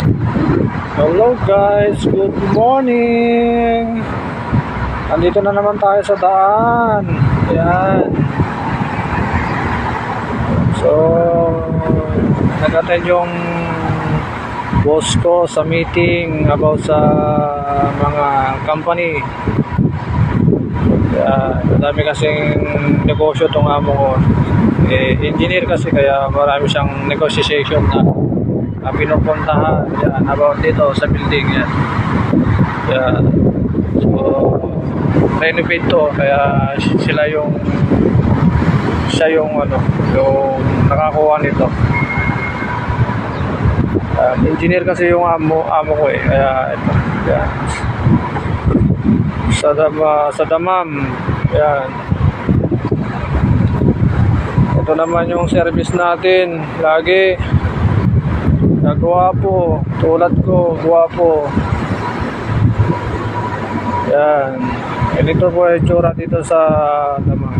Hello guys, good morning. Andito na naman tayo sa daan. Ayan. So, nag-attend yung boss ko sa meeting about sa mga company. Madami kasing negosyo itong amo ko. Engineer kasi, kaya marami siyang negotiation na pinupuntahan yan, about dito sa building yan. So renovate to, kaya siya yung nakakuha nito. Engineer kasi yung amo ko kaya ito yan. Sa damam yan. Ito naman yung service natin, lagi gwapo, tulad ko, gwapo. Yan. Ganito po ay tsura dito sa damang.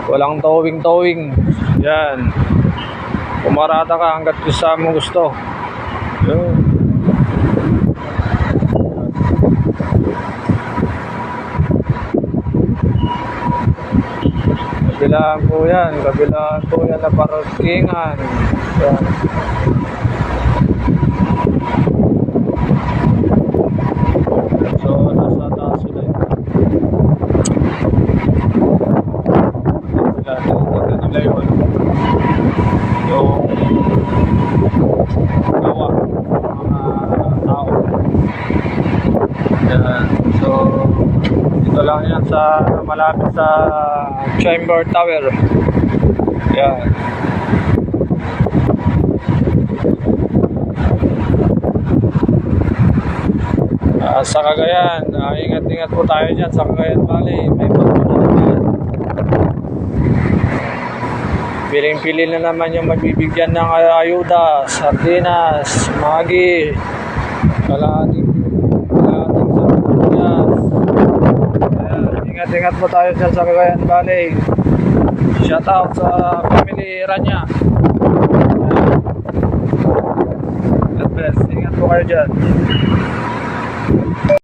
Walang towing. Yan. Pumarata ka hanggat gusto mo gusto. Yan. Kabilaan po yan na parkingan. Yan. So, nasa taas sila yun. Tignan nila yun. Yung gawa mga tao. Yan. So, ito lang yan sa malapit sa Chamber Tower. Yan. Sa Cagayan, ingat-ingat po tayo dyan sa Cagayan Valley. May pagpunta naman. Piling-pili na naman yung magbibigyan ng ayuda, sardinas, magi, kalahating sardinas. Ingat-ingat po tayo dyan sa Cagayan Valley. Shout out sa family Ranya. God bless. Ingat po kayo dyan.